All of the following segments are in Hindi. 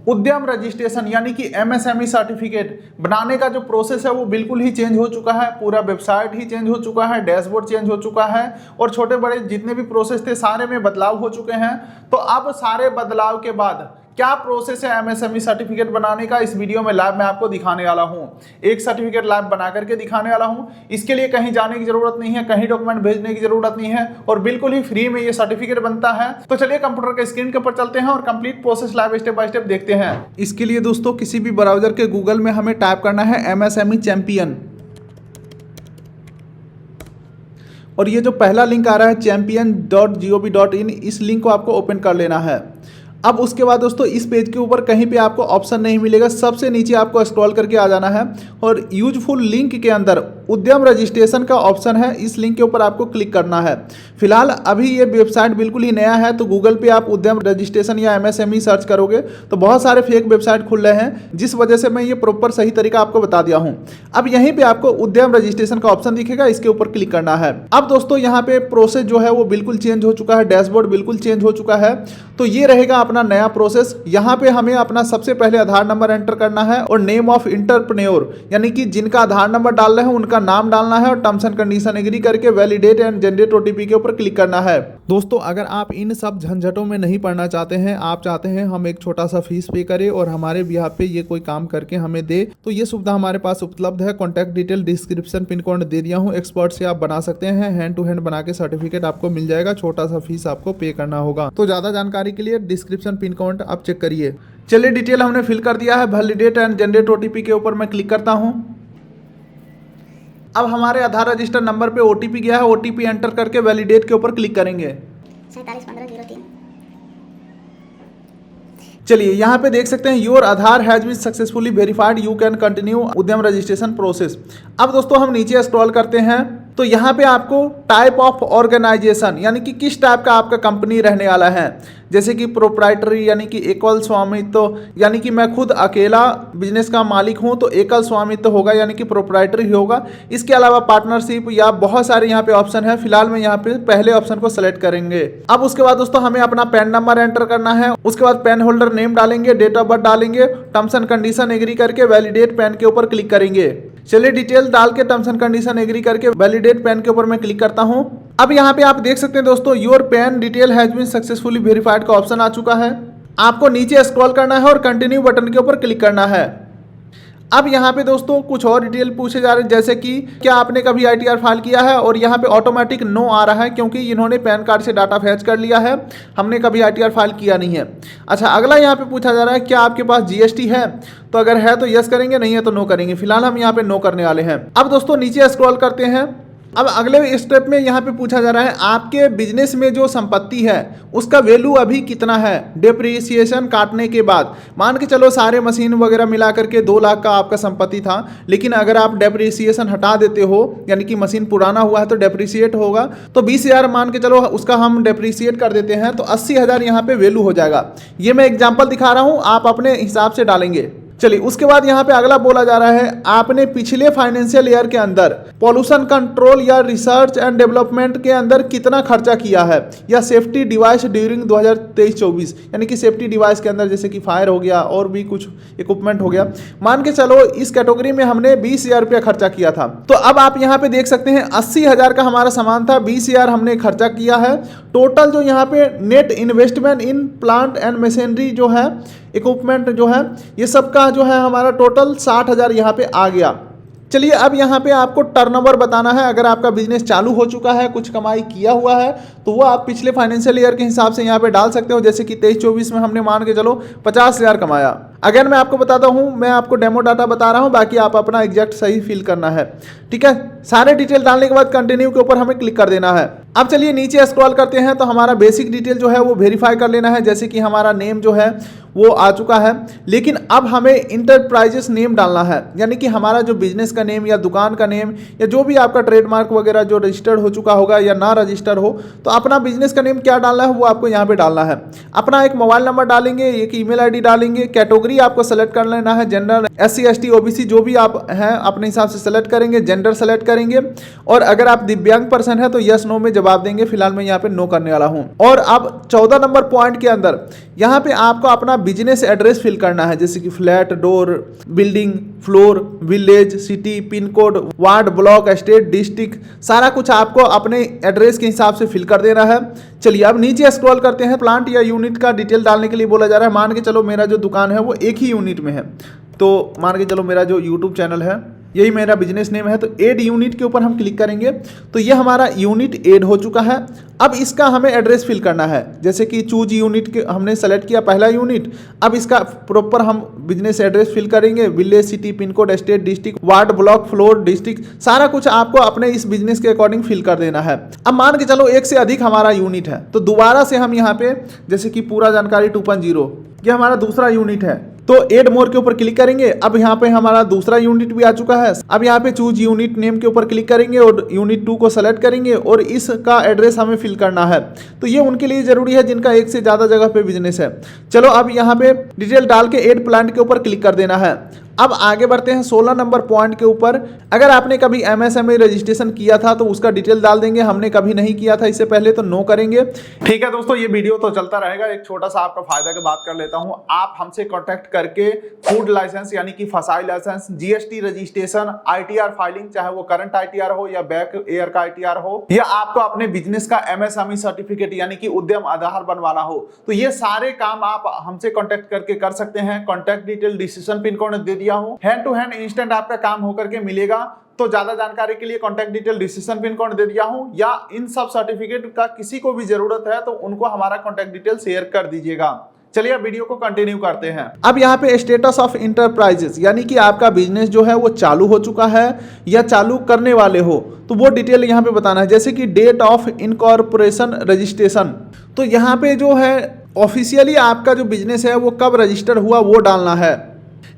उद्यम रजिस्ट्रेशन यानी कि एमएसएमई सर्टिफिकेट बनाने का जो प्रोसेस है वो बिल्कुल ही चेंज हो चुका है। पूरा वेबसाइट ही चेंज हो चुका है, डैशबोर्ड चेंज हो चुका है और छोटे बड़े जितने भी प्रोसेस थे सारे में बदलाव हो चुके हैं। तो अब सारे बदलाव के बाद क्या प्रोसेस है एमएसएमई सर्टिफिकेट बनाने का, इस वीडियो में लाइव मैं आपको दिखाने वाला हूं। एक सर्टिफिकेट लाइव बना करके दिखाने वाला हूं। इसके लिए कहीं जाने की जरूरत नहीं है, कहीं डॉक्यूमेंट भेजने की जरूरत नहीं है और बिल्कुल ही फ्री में ये सर्टिफिकेट बनता है। तो चलिए कंप्यूटर के स्क्रीन के ऊपर चलते हैं और complete process live step by step देखते हैं। इसके लिए दोस्तों किसी भी ब्राउजर के गूगल में हमें टाइप करना है एमएसएमई चैंपियन और ये जो पहला लिंक आ रहा है champion.gov.in, इस लिंक को आपको ओपन कर लेना है। अब उसके बाद दोस्तों इस पेज के ऊपर कहीं पे आपको ऑप्शन नहीं मिलेगा, सबसे नीचे आपको स्क्रॉल करके आ जाना है और यूजफुल लिंक के अंदर उद्यम रजिस्ट्रेशन का ऑप्शन है, इस लिंक के ऊपर आपको क्लिक करना है। फिलहाल अभी ये वेबसाइट बिल्कुल ही नया है, तो गूगल पे आप उद्यम रजिस्ट्रेशन या एमएसएमई सर्च करोगे तो बहुत सारे फेक वेबसाइट खुल रहे हैं, जिस वजह से मैं ये प्रॉपर सही तरीका आपको बता दिया हूँ। अब यहीं पे आपको उद्यम रजिस्ट्रेशन का ऑप्शन दिखेगा, इसके ऊपर क्लिक करना है। अब दोस्तों यहाँ पे प्रोसेस जो है वो बिल्कुल चेंज हो चुका है, डैशबोर्ड बिल्कुल चेंज हो चुका है। तो ये रहेगा अपना नया प्रोसेस। यहाँ पे हमें अपना सबसे पहले आधार नंबर एंटर करना है और नेम ऑफ इंटरप्रेन्योर यानी कि जिनका आधार नंबर डाल रहे हैं उनका नाम डालना है और टर्म्स एंड कंडीशन एग्री करके वैलिडेट एंड जनरेट ओटीपी के ऊपर क्लिक करना है। दोस्तों अगर आप इन सब झंझटों में नहीं पड़ना चाहते हैं, आप चाहते हैं हम एक छोटा सा फीस पे करें और हमारे बिहाफ पे ये कोई काम करके हमें दे, तो ये सुविधा हमारे पास उपलब्ध है। Contact detail description pin code दे दिया हूँ, एक्सपर्ट से आप बना सकते हैं। हैंड टू हैंड बना के सर्टिफिकेट आपको मिल जाएगा, छोटा सा फीस आपको पे करना होगा। तो ज्यादा जानकारी के लिए डिस्क्रिप्शन पिन कोड आप चेक करिए। चलिए डिटेल हमने फिल कर दिया है, वैलिडेट एंड जनरेट ओटीपी के ऊपर मैं क्लिक करता हूं। अब हमारे आधार रजिस्टर नंबर पे ओटीपी गया है, ओटीपी एंटर करके वैलिडेट के ऊपर क्लिक करेंगे। 471503। चलिए यहाँ पे देख सकते हैं your Aadhaar has been successfully verified, you can continue Udyam registration process. अब दोस्तों हम नीचे स्क्रॉल करते हैं तो यहाँ पे आपको टाइप ऑफ ऑर्गेनाइजेशन यानी कि किस टाइप का आपका कंपनी रहने वाला है, जैसे कि प्रोप्राइटरी यानी कि एकल स्वामित्व यानी कि मैं खुद अकेला बिजनेस का मालिक हूँ तो एकल स्वामित्व होगा यानी कि प्रोप्राइटरी होगा। इसके अलावा पार्टनरशिप या बहुत सारे यहाँ पे ऑप्शन है। फिलहाल मैं यहाँ पे पहले ऑप्शन को सेलेक्ट करेंगे। अब उसके बाद दोस्तों हमें अपना पैन नंबर एंटर करना है, उसके बाद पैन होल्डर नेम डालेंगे, डेट ऑफ बर्थ डालेंगे, टर्म्स एंड कंडीशन एग्री करके वैलिडेट पैन के ऊपर क्लिक करेंगे। चलिए डिटेल डाल के टर्म्स एंड कंडीशन एग्री करके वैलिडेट पैन के ऊपर मैं क्लिक करता हूं। अब यहाँ पे आप देख सकते हैं दोस्तों your PAN detail has been successfully verified का ऑप्शन आ चुका है। आपको नीचे स्क्रॉल करना है और कंटिन्यू बटन के ऊपर क्लिक करना है। अब यहाँ पे दोस्तों कुछ और डिटेल पूछे जा रहे हैं, जैसे कि क्या आपने कभी आईटीआर फाइल किया है, और यहाँ पे ऑटोमेटिक नो आ रहा है क्योंकि इन्होंने पैन कार्ड से डाटा फैच कर लिया है, हमने कभी आईटीआर फाइल किया नहीं है। अच्छा अगला यहाँ पे पूछा जा रहा है क्या आपके पास जीएसटी है, तो अगर है तो यस करेंगे, नहीं है तो नो करेंगे। फिलहाल हम यहाँ पे नो करने वाले हैं। अब दोस्तों नीचे स्क्रॉल करते हैं। अब अगले स्टेप में यहाँ पे पूछा जा रहा है आपके बिजनेस में जो संपत्ति है उसका वैल्यू अभी कितना है डिप्रिसिएशन काटने के बाद। मान के चलो सारे मशीन वगैरह मिला करके 2 लाख का आपका संपत्ति था, लेकिन अगर आप डिप्रिसिएशन हटा देते हो यानी कि मशीन पुराना हुआ है तो डिप्रिसिएट होगा, तो 20,000 मान के चलो उसका हम डिप्रिसिएट कर देते हैं तो 80,000 यहाँ पे वैल्यू हो जाएगा। ये मैं एग्जाम्पल दिखा रहा हूँ, आप अपने हिसाब से डालेंगे। चलिए उसके बाद यहाँ पे अगला बोला जा रहा है आपने पिछले फाइनेंशियल ईयर के अंदर पॉल्यूशन कंट्रोल या रिसर्च एंड डेवलपमेंट के अंदर कितना खर्चा किया है, या सेफ्टी डिवाइस ड्यूरिंग 2023-24 यानी कि सेफ्टी डिवाइस के अंदर जैसे कि फायर हो गया और भी कुछ इक्विपमेंट हो गया। मान के चलो इस कैटेगरी में हमने 20,000 रुपया खर्चा किया था। तो अब आप यहाँ पे देख सकते हैं 80,000 का हमारा सामान था, 20,000 हमने खर्चा किया है। टोटल जो यहाँ पे net investment in plant and machinery जो है, इक्विपमेंट जो है, ये सब का जो है हमारा टोटल 60,000 यहाँ पे आ गया। चलिए अब यहाँ पे आपको टर्नओवर बताना है। अगर आपका बिजनेस चालू हो चुका है, कुछ कमाई किया हुआ है, तो वो आप पिछले फाइनेंशियल ईयर के हिसाब से यहाँ पे डाल सकते हो। जैसे कि 23-24 में हमने मान के चलो 50,000 कमाया। अगेन मैं आपको बताता हूँ, मैं आपको डेमो डाटा बता रहा हूँ, बाकी आप अपना एग्जैक्ट सही फिल करना है, ठीक है। सारे डिटेल डालने के बाद कंटिन्यू के ऊपर हमें क्लिक कर देना है। अब चलिए नीचे स्क्रॉल करते हैं तो हमारा बेसिक डिटेल जो है वो वेरीफाई कर लेना है। जैसे कि हमारा नेम जो है वो आ चुका है, लेकिन अब हमें इंटरप्राइजेस नेम डालना है, यानी कि हमारा जो बिजनेस का नेम या दुकान का नेम या जो भी आपका ट्रेडमार्क वगैरह जो रजिस्टर्ड हो चुका होगा या ना रजिस्टर हो, तो अपना बिजनेस का नेम क्या डालना है वो आपको यहाँ पे डालना है। अपना एक मोबाइल नंबर डालेंगे, एक ईमेल आईडी डालेंगे, कैटेगरी आपको सेलेक्ट कर लेना है, जनरल, SC ST OBC जो भी आप हैं अपने हिसाब से सेलेक्ट करेंगे, जेंडर सेलेक्ट करेंगे, और अगर आप दिव्यांग पर्सन है तो यस नो में जवाब देंगे। फिलहाल मैं यहाँ पे नो करने वाला हूँ। और अब 14 नंबर पॉइंट के अंदर यहाँ पे आपको अपना बिजनेस एड्रेस फिल करना है, जैसे कि flat, door, building, floor, village, city, pin code, ward, block, state, district, सारा कुछ आपको अपने एड्रेस के हिसाब से फिल कर देना है। चलिए अब नीचे स्क्रॉल करते हैं। प्लांट या यूनिट का डिटेल डालने के लिए बोला जा रहा है। मान के चलो मेरा जो दुकान है वो एक ही यूनिट में है, तो मान के चलो मेरा जो यूट्यूब चैनल है यही मेरा बिजनेस नेम है, तो ऐड यूनिट के ऊपर हम क्लिक करेंगे तो ये हमारा यूनिट ऐड हो चुका है। अब इसका हमें एड्रेस फिल करना है, जैसे कि चूज यूनिट के हमने सेलेक्ट किया पहला यूनिट। अब इसका प्रॉपर हम बिजनेस एड्रेस फिल करेंगे, village, city, pin code, state, district, ward, block, floor, district, सारा कुछ आपको अपने इस बिजनेस के अकॉर्डिंग फिल कर देना है। अब मान के चलो एक से अधिक हमारा यूनिट है, तो दोबारा से हम यहाँ पे जैसे कि पूरा जानकारी 2.0 ये हमारा दूसरा यूनिट है, तो एड मोर के ऊपर क्लिक करेंगे। अब यहाँ पे हमारा दूसरा यूनिट भी आ चुका है। अब यहाँ पे चूज यूनिट नेम के ऊपर क्लिक करेंगे और यूनिट 2 को सेलेक्ट करेंगे और इसका एड्रेस हमें फिल करना है। तो ये उनके लिए जरूरी है जिनका एक से ज़्यादा जगह पे बिजनेस है। चलो अब यहाँ पे डिटेल डाल के एड प्लांट के ऊपर क्लिक कर देना है। अब आगे बढ़ते हैं 16 नंबर पॉइंट के ऊपर। अगर आपने कभी MSME रजिस्ट्रेशन किया था तो उसका डिटेल डाल देंगे। हमने कभी नहीं किया था इससे पहले, तो नो करेंगे। ठीक है दोस्तों, ये वीडियो तो चलता रहेगा। एक छोटा सा आपका फायदा की बात कर लेता हूं। आप हमसे कांटेक्ट करके फूड लाइसेंस यानी कि FSSAI license, GST registration, ITR filing, चाहे वो करंट ITR हो या बैक ईयर का ITR हो, या आपको अपने बिजनेस का MSME सर्टिफिकेट यानी कि उद्यम आधार बनवाना हो, तो ये सारे काम आप हमसे कांटेक्ट करके कर सकते हैं। Contact detail decision pin code दे दिया हूं, हैंड टू हैंड इंस्टेंट आपका काम होकर के मिलेगा। तो ज्यादा जानकारी के लिए contact detail decision pin code दे दिया हूं, या इन सब सर्टिफिकेट का किसी को भी जरूरत है तो उनको हमारा कांटेक्ट डिटेल शेयर कर दीजिएगा। चलिए अब वीडियो को कंटिन्यू करते हैं। अब यहाँ पे स्टेटस ऑफ इंटरप्राइजेस यानी कि आपका बिजनेस जो है वो चालू हो चुका है या चालू करने वाले हो, तो वो डिटेल यहाँ पे बताना है। जैसे कि डेट ऑफ इनकॉर्पोरेशन रजिस्ट्रेशन, तो यहाँ पे जो है ऑफिशियली आपका जो बिजनेस है वो कब रजिस्टर हुआ वो डालना है।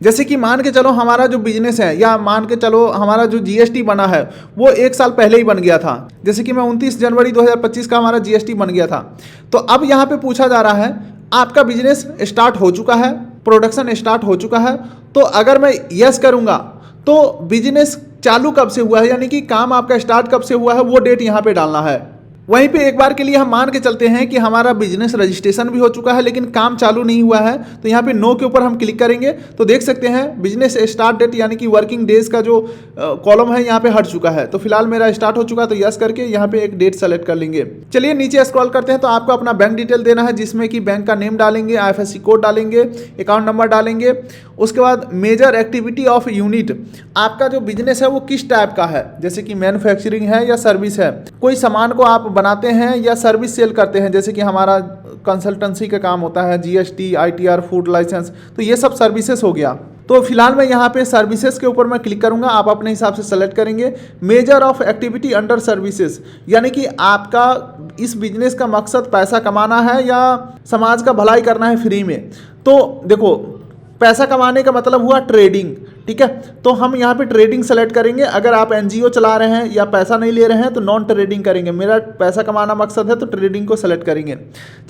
जैसे कि मान के चलो हमारा जो बिजनेस है, या मान के चलो हमारा जो GST बना है वो 1 साल पहले ही बन गया था। जैसे कि मैं 29 जनवरी 2025 का हमारा GST बन गया था। तो अब यहाँ पे पूछा जा रहा है आपका बिजनेस स्टार्ट हो चुका है, प्रोडक्शन स्टार्ट हो चुका है, तो अगर मैं यस करूँगा तो बिजनेस चालू कब से हुआ है, यानी कि काम आपका स्टार्ट कब से हुआ है वो डेट यहाँ पे डालना है। वहीं पे एक बार के लिए हम मान के चलते हैं कि हमारा बिजनेस रजिस्ट्रेशन भी हो चुका है लेकिन काम चालू नहीं हुआ है, तो यहाँ पे नो के ऊपर हम क्लिक करेंगे तो देख सकते हैं बिजनेस स्टार्ट डेट यानी कि वर्किंग डेज का जो कॉलम है यहाँ पे हट चुका है। तो फिलहाल मेरा स्टार्ट हो चुका है, तो यस करके यहाँ पे एक डेट सेलेक्ट कर लेंगे। चलिए नीचे स्क्रॉल करते हैं, तो आपको अपना बैंक डिटेल देना है, जिसमें कि बैंक का नेम डालेंगे, IFSC कोड डालेंगे, अकाउंट नंबर डालेंगे। उसके बाद मेजर एक्टिविटी ऑफ यूनिट, आपका जो बिजनेस है वो किस टाइप का है, जैसे कि मैन्युफैक्चरिंग है या सर्विस है, कोई सामान को आप बनाते हैं या सर्विस सेल करते हैं, जैसे कि हमारा कंसल्टेंसी का काम होता है, GST, ITR, फूड लाइसेंस, तो ये सब सर्विसेज हो गया। तो फिलहाल मैं यहाँ पे सर्विसेज के ऊपर मैं क्लिक करूँगा, आप अपने हिसाब से सेलेक्ट करेंगे। Measure of activity under services, यानी कि आपका इस बिजनेस का मकसद पैसा कमाना है या समाज का भलाई करना है फ्री में। तो देखो पैसा कमाने का मतलब हुआ ट्रेडिंग, ठीक है, तो हम यहाँ पे ट्रेडिंग सेलेक्ट करेंगे। अगर आप NGO चला रहे हैं या पैसा नहीं ले रहे हैं तो नॉन ट्रेडिंग करेंगे। मेरा पैसा कमाना मकसद है तो ट्रेडिंग को सेलेक्ट करेंगे।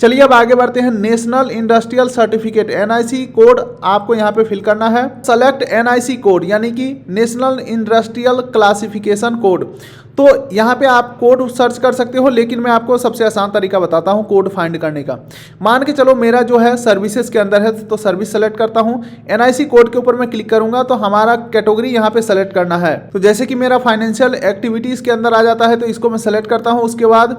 चलिए अब आगे बढ़ते हैं। National industrial certificate NIC code आपको यहाँ पे फिल करना है। सेलेक्ट NIC कोड यानी कि नेशनल इंडस्ट्रियल क्लासिफिकेशन कोड, तो यहाँ पे आप कोड सर्च कर सकते हो, लेकिन मैं आपको सबसे आसान तरीका बताता हूँ कोड फाइंड करने का। मान के चलो मेरा जो है सर्विसेज के अंदर है, तो सर्विस सेलेक्ट करता हूँ। NIC कोड के ऊपर मैं क्लिक करूँगा तो हमारा कैटेगरी यहाँ पे सेलेक्ट करना है। तो जैसे कि मेरा फाइनेंशियल एक्टिविटीज़ के अंदर आ जाता है, तो इसको मैं सेलेक्ट करता हूँ। उसके बाद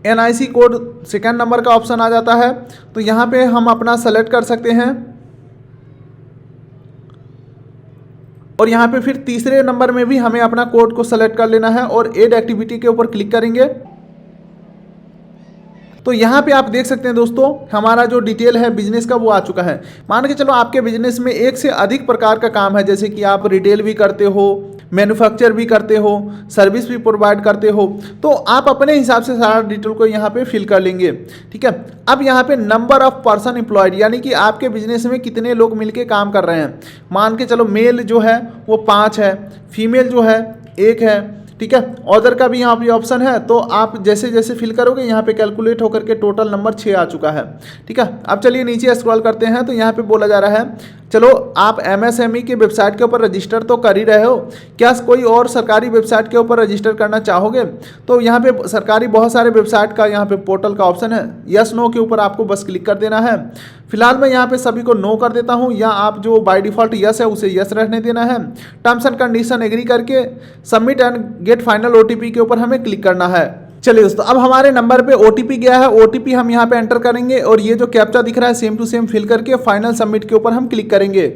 NIC कोड सेकेंड नंबर का ऑप्शन आ जाता है, तो यहाँ पे हम अपना सेलेक्ट कर सकते हैं। और यहाँ पे फिर तीसरे नंबर में भी हमें अपना कोड को सेलेक्ट कर लेना है और एड एक्टिविटी के ऊपर क्लिक करेंगे। तो यहाँ पे आप देख सकते हैं दोस्तों हमारा जो डिटेल है बिजनेस का वो आ चुका है। मान के चलो आपके बिजनेस में एक से अधिक प्रकार का काम है, जैसे कि आप रिटेल भी करते हो, मैन्युफैक्चर भी करते हो, सर्विस भी प्रोवाइड करते हो, तो आप अपने हिसाब से सारा डिटेल को यहाँ पे फिल कर लेंगे। ठीक है, अब यहाँ पे नंबर ऑफ पर्सन एम्प्लॉयड यानी कि आपके बिजनेस में कितने लोग मिलके काम कर रहे हैं। मान के चलो मेल जो है वो 5 है, फीमेल जो है 1 है। ठीक है, ऑर्डर का भी यहाँ पे ऑप्शन है, तो आप जैसे जैसे फिल करोगे यहाँ पे कैलकुलेट होकर के टोटल नंबर 6 आ चुका है। ठीक है, अब चलिए नीचे स्क्रॉल करते हैं, तो यहाँ पे बोला जा रहा है चलो आप एमएसएमई के वेबसाइट के ऊपर रजिस्टर तो कर ही रहे हो, क्या कोई और सरकारी वेबसाइट के ऊपर रजिस्टर करना चाहोगे? तो यहाँ पे सरकारी बहुत सारे वेबसाइट का यहाँ पे पोर्टल का ऑप्शन है, यस नो के ऊपर आपको बस क्लिक कर देना है। फिलहाल मैं यहाँ पे सभी को नो कर देता हूँ, या आप जो बाय डिफॉल्ट यस है उसे यस रहने देना है। टर्म्स एंड कंडीशन एग्री करके submit and get final OTP के ऊपर हमें क्लिक करना है। चलिए दोस्तों, अब हमारे नंबर पे ओटीपी गया है, ओटीपी हम यहाँ पे एंटर करेंगे और ये जो कैप्चा दिख रहा है सेम टू सेम फिल करके फाइनल सबमिट के ऊपर हम क्लिक करेंगे।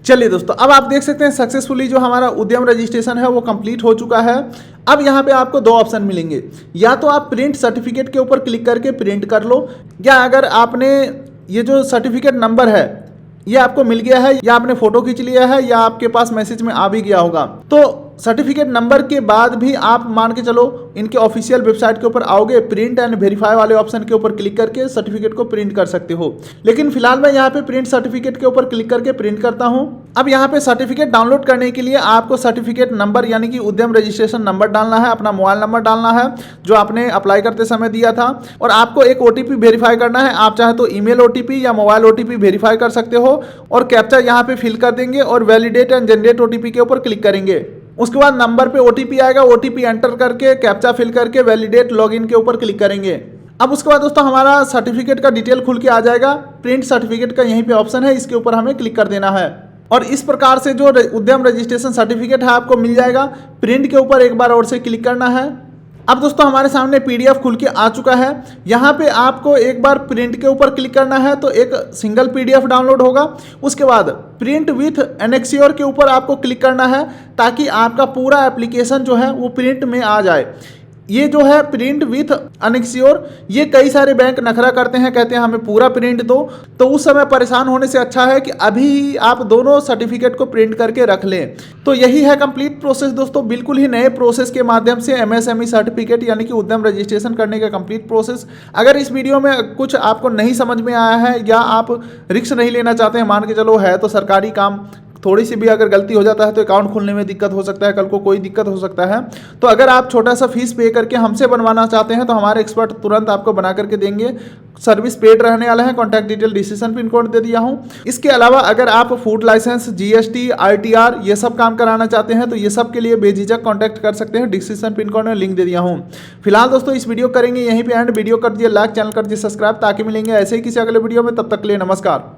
चलिए दोस्तों, अब आप देख सकते हैं सक्सेसफुली जो हमारा उद्यम रजिस्ट्रेशन है वो कंप्लीट हो चुका है। अब यहाँ पे आपको दो ऑप्शन मिलेंगे, या तो आप प्रिंट सर्टिफिकेट के ऊपर क्लिक करके प्रिंट कर लो, या अगर आपने ये जो सर्टिफिकेट नंबर है ये आपको मिल गया है, या आपने फोटो खींच लिया है, या आपके पास मैसेज में आ भी गया होगा, तो सर्टिफिकेट नंबर के बाद भी आप मान के चलो इनके ऑफिशियल वेबसाइट के ऊपर आओगे, प्रिंट एंड वेरीफाई वाले ऑप्शन के ऊपर क्लिक करके सर्टिफिकेट को प्रिंट कर सकते हो। लेकिन फिलहाल मैं यहाँ पे प्रिंट सर्टिफिकेट के ऊपर क्लिक करके प्रिंट करता हूँ। अब यहाँ पे सर्टिफिकेट डाउनलोड करने के लिए आपको सर्टिफिकेट नंबर यानी कि उद्यम रजिस्ट्रेशन नंबर डालना है, अपना मोबाइल नंबर डालना है जो आपने अप्लाई करते समय दिया था, और आपको एक ओटीपी वेरीफाई करना है। आप चाहे तो ईमेल ओटीपी या मोबाइल ओटीपी वेरीफाई कर सकते हो, और कैप्चा यहाँ पे फिल कर देंगे और वैलिडेट एंड जनरेट ओटीपी के ऊपर क्लिक करेंगे। उसके बाद नंबर पे ओटीपी आएगा, ओटीपी एंटर करके कैप्चा फिल करके वैलिडेट लॉगिन के ऊपर क्लिक करेंगे। अब उसके बाद दोस्तों हमारा सर्टिफिकेट का डिटेल खुल के आ जाएगा, प्रिंट सर्टिफिकेट का यहीं पे ऑप्शन है, इसके ऊपर हमें क्लिक कर देना है और इस प्रकार से जो उद्यम रजिस्ट्रेशन सर्टिफिकेट है आपको मिल जाएगा। प्रिंट के ऊपर एक बार और से क्लिक करना है। अब दोस्तों हमारे सामने पीडीएफ खुल के आ चुका है। यहाँ पे आपको एक बार प्रिंट के ऊपर क्लिक करना है तो एक सिंगल पीडीएफ डाउनलोड होगा। उसके बाद प्रिंट विथ एनेक्सियोर के ऊपर आपको क्लिक करना है ताकि आपका पूरा एप्लीकेशन जो है वो प्रिंट में आ जाए। ये जो है प्रिंट विथ अनेक्सियोर, ये कई सारे बैंक नखरा करते हैं, कहते हैं हमें पूरा प्रिंट दो, तो उस समय परेशान होने से अच्छा है कि अभी आप दोनों सर्टिफिकेट को प्रिंट करके रख लें। तो यही है कंप्लीट प्रोसेस दोस्तों, बिल्कुल ही नए प्रोसेस के माध्यम से एमएसएमई सर्टिफिकेट यानी कि उद्यम रजिस्ट्रेशन करने का कंप्लीट प्रोसेस। अगर इस वीडियो में कुछ आपको नहीं समझ में आया है या आप रिस्क नहीं लेना चाहते हैं, मान के चलो है तो सरकारी काम, थोड़ी सी भी अगर गलती हो जाता है तो अकाउंट खोलने में दिक्कत हो सकता है, कल को कोई दिक्कत हो सकता है, तो अगर आप छोटा सा फीस पे करके हमसे बनवाना चाहते हैं तो हमारे एक्सपर्ट तुरंत आपको बना करके देंगे। सर्विस पेड रहने वाला है। Contact detail description pin code दे दिया हूँ। इसके अलावा अगर आप फूड लाइसेंस, जीएसटी, आरटीआर ये सब काम कराना चाहते हैं तो ये सब के लिए बेझिझक कॉन्टैक्ट कर सकते हैं। डिस्क्रिप्शन पिन कोड में लिंक दे दिया हूँ। फिलहाल दोस्तों इस वीडियो करेंगे यहीं पे एंड। वीडियो कर दिए लाइक, चैनल कर दिए सब्सक्राइब, ताकि मिलेंगे ऐसे ही किसी अगले वीडियो में। तब तक के लिए नमस्कार।